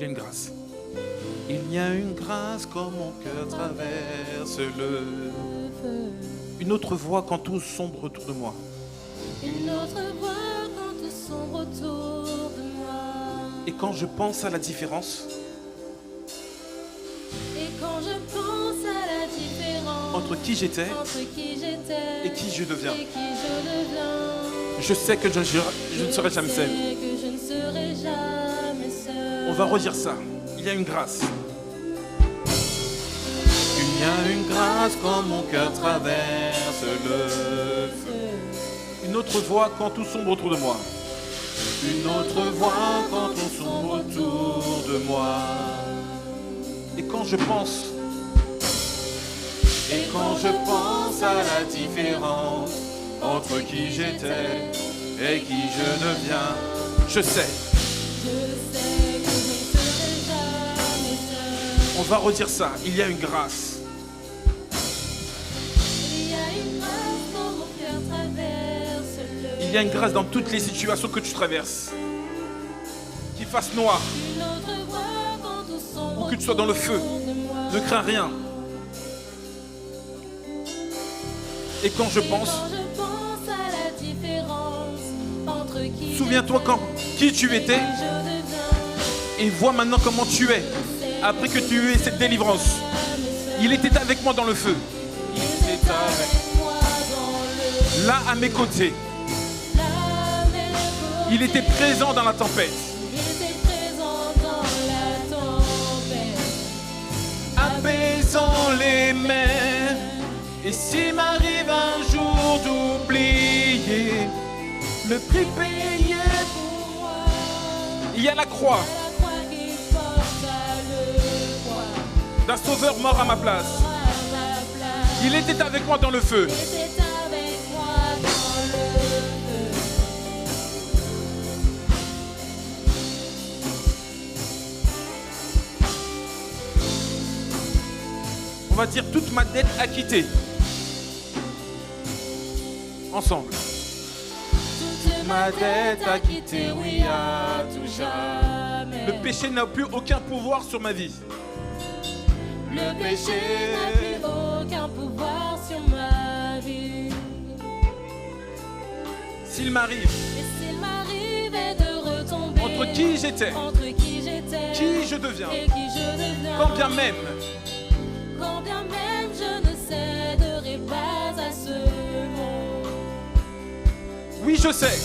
y a une grâce. Il y a une grâce quand mon cœur traverse le feu. Une autre voix quand tout sombre autour de moi. Une autre voix quand tout sombre autour de moi. Et quand je pense à la différence. Et quand je pense à la différence entre qui j'étais et qui je deviens. Je sais que je ne serai jamais seul. On va redire ça. Il y a une grâce. Il y a une grâce quand mon cœur traverse le feu. Une autre voix quand tout sombre autour de moi. Une autre voix quand tout sombre autour de moi. Et quand je pense à la différence entre qui j'étais et qui je deviens, je sais que je ne serai jamais seul. On va redire ça, il y a une grâce. Il y a une grâce quand mon cœur traverse le feu. Il y a une grâce dans toutes les situations que tu traverses. Qu'il fasse noir ou que tu sois dans le feu, ne crains rien. Et quand je pense à la différence entre qui souviens-toi qui tu étais et vois maintenant comment tu es après que tu aies cette délivrance. Il était avec moi dans le feu. Il était avec moi dans le feu. Là à mes côtés. Il était présent dans la tempête. Apaisant les mers. Et s'il m'arrive un jour d'oublier le prix payé pour moi, il y a la croix d'un sauveur mort à ma place. Il était avec moi dans le feu. On va dire toute ma dette acquittée. Ensemble. Toute ma dette acquittée, oui, à tout jamais. Le péché n'a plus aucun pouvoir sur ma vie. Le péché n'a plus aucun pouvoir sur ma vie. S'il m'arrive de retomber entre qui j'étais, qui je deviens, et qui je deviens, quand bien même je ne céderai pas à ce mot. Oui, je sais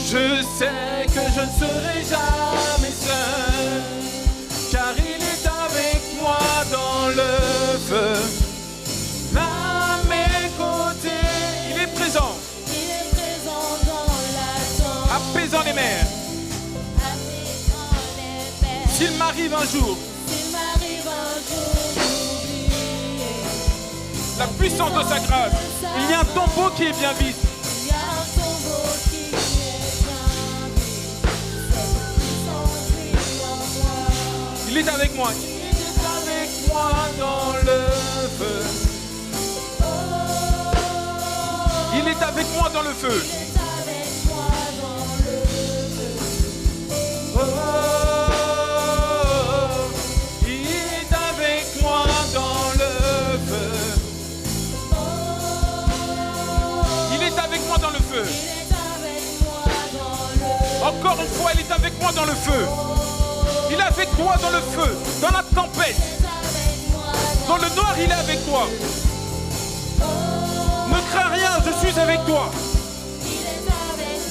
que je ne serai jamais seul, car il est avec moi dans le feu. À mes côtés, il est présent. Il est présent dans la tempête, Apaisant les mers. S'il m'arrive un jour d'oublier la puissance de sa grâce, il y a un tombeau qui est bien vide. il y a un tombeau qui est bien vide. Cette puissance vit en moi. Il est avec moi. Il est avec moi dans le feu. Il est avec moi dans le feu. Il est avec moi dans le feu. Il est avec moi dans le feu. Encore une fois, il est avec moi dans le feu. Il est avec moi dans le feu, dans la tempête. Dans le noir, il est avec toi. Ne crains rien, je suis avec toi.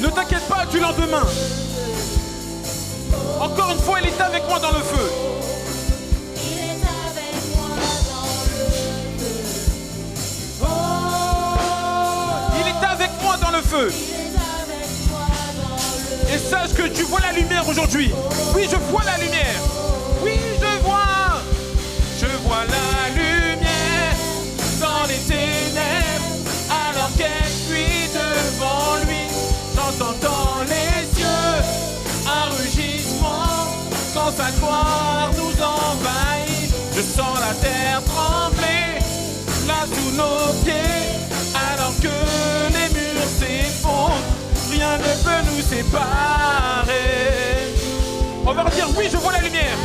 Ne t'inquiète pas du lendemain. Encore une fois, il est avec moi dans le feu. Il est avec moi dans le feu. Et sache que tu vois la lumière aujourd'hui. Oui, je vois la lumière. Oui, je vois la lumière dans les ténèbres. Alors qu'elle fuit devant lui, j'entends dans les cieux un rugissement. Quand sa gloire nous envahit, je sens la terre trembler là sous nos pieds. Alors que les murs s'effondrent, rien ne peut nous séparer. On va redire oui, je vois la lumière.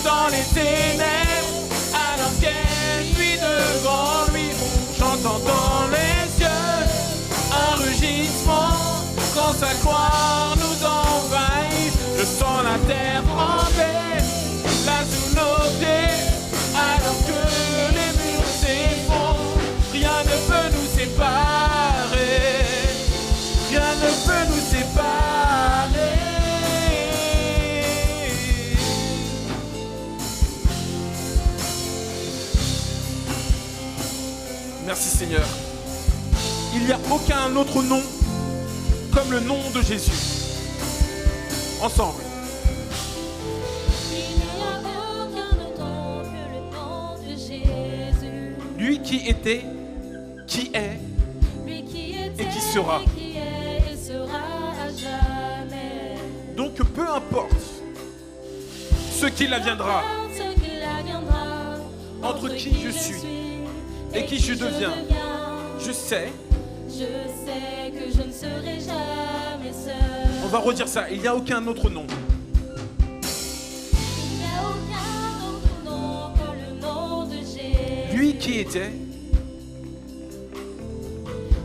Dans les ténèbres, alors qu'elle fuit devant lui, j'entends dans les cieux un rugissement quand sa gloire nous envahit. Je sens la terre trembler là sous nos pieds, alors que les murs s'effondrent. Rien ne peut nous séparer, rien ne peut nous séparer. Merci Seigneur. Il n'y a aucun autre nom comme le nom de Jésus. Ensemble. Il n'y a aucun autre nom que le nom de Jésus. Lui qui était, qui est, Lui qui était et qui sera. qui est et sera à jamais. Donc peu importe ce qu'il adviendra, Ce qu'il adviendra, entre qui je suis et qui je deviens, je sais. Je sais que je ne serai jamais seul. On va redire ça, il n'y a aucun autre nom. Il n'y a aucun autre nom que le nom de Jésus. Lui qui était,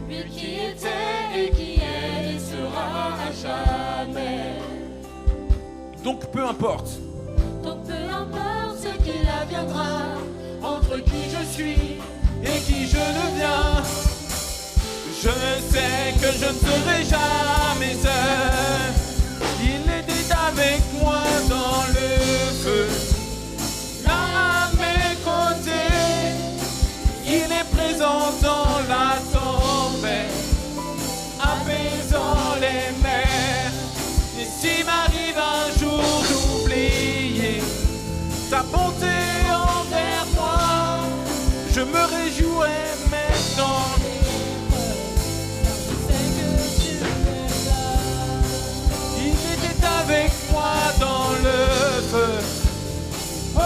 Lui qui était et qui est et sera à jamais. donc peu importe. Donc peu importe ce qu'il adviendra, entre qui je suis Et qui je deviens, je sais que je ne serai jamais seul. Il était avec moi dans le feu, là à mes côtés. Il est présent dans la tempête, apaisant les mers. Et s'il m'arrive un jour d'oublier sa bonté envers moi, je me réjouirai maintenant. Il était avec moi dans le feu. Oh,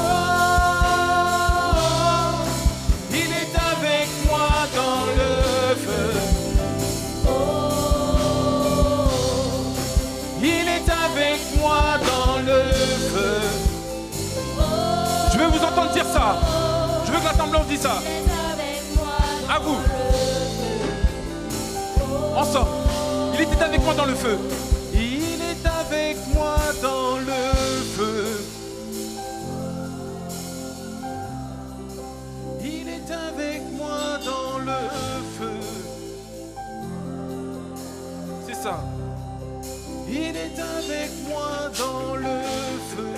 il est avec moi dans le feu. Il est avec moi dans le feu. Je veux vous entendre dire ça. Je veux que l'assemblée dise ça. À vous. Ensemble. Il était avec moi dans le feu. Il est avec moi dans le feu. Il est avec moi dans le feu. C'est ça. Il est avec moi dans le feu.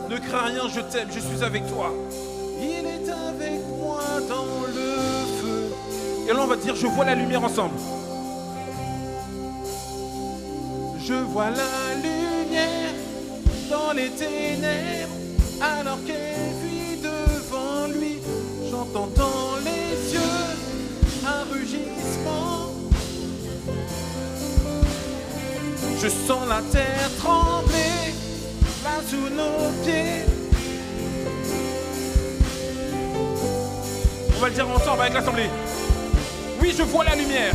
Ne crains rien, je t'aime, je suis avec toi. Il est avec moi dans le feu. Et là on va dire, je vois la lumière ensemble. Je vois la lumière dans les ténèbres, alors qu'elle vit devant lui. J'entends dans les yeux un rugissement. Je sens la terre trembler là sous nos pieds. On va le dire ensemble avec l'assemblée. Oui, je vois la lumière.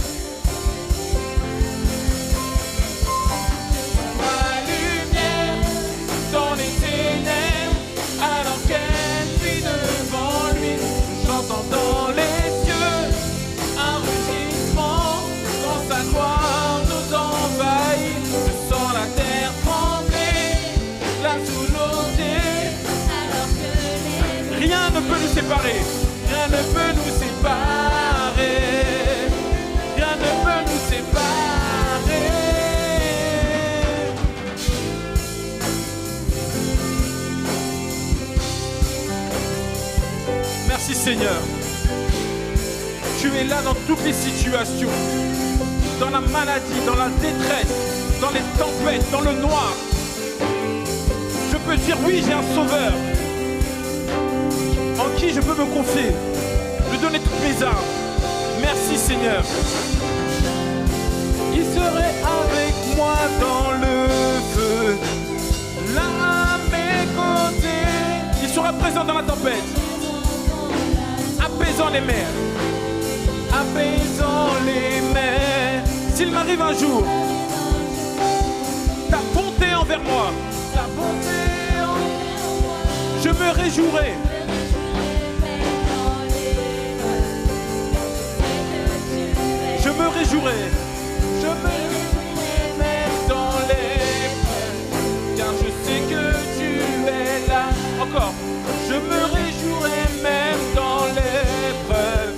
La lumière dans les ténèbres, alors qu'elle vit devant lui. J'entends dans les cieux un rugissement quand sa gloire nous envahit. Je sens la terre trembler là sous nos pieds. Rien ne peut nous séparer. Rien ne peut nous séparer. Rien ne peut nous séparer. Merci Seigneur. Tu es là dans toutes les situations. Dans la maladie, dans la détresse, dans les tempêtes, dans le noir. Je peux dire oui, j'ai un sauveur en qui je peux me confier, lui donner toutes mes armes. Merci Seigneur. Il serait avec moi dans le feu, là à mes côtés. Il sera présent dans la tempête, apaisant les mers, apaisant les mers. S'il m'arrive un jour ta bonté envers moi, ta bonté envers moi, je me réjouirai. Je me réjouirai. Je me réjouirai même dans l'épreuve, car je sais que tu es là. Encore. Je me réjouirai même dans l'épreuve,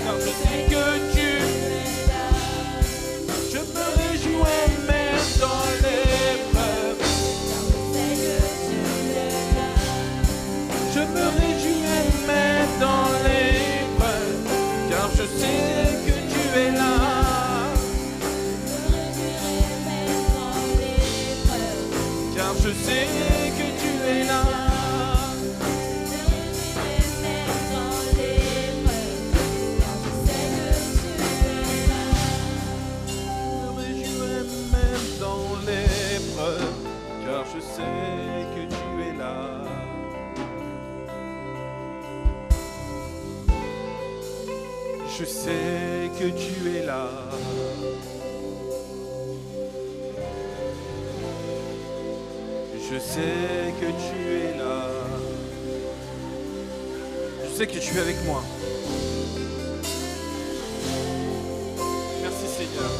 car je sais que tu es là. Je me réjouirai même dans l'épreuve, je me réjouirai même dans l'épreuve, car je sais que tu es là. Car je sais que tu es là. Car je sais que tu es là. Je sais que tu es là. Je sais que tu es là. Je sais que tu es avec moi. Merci Seigneur.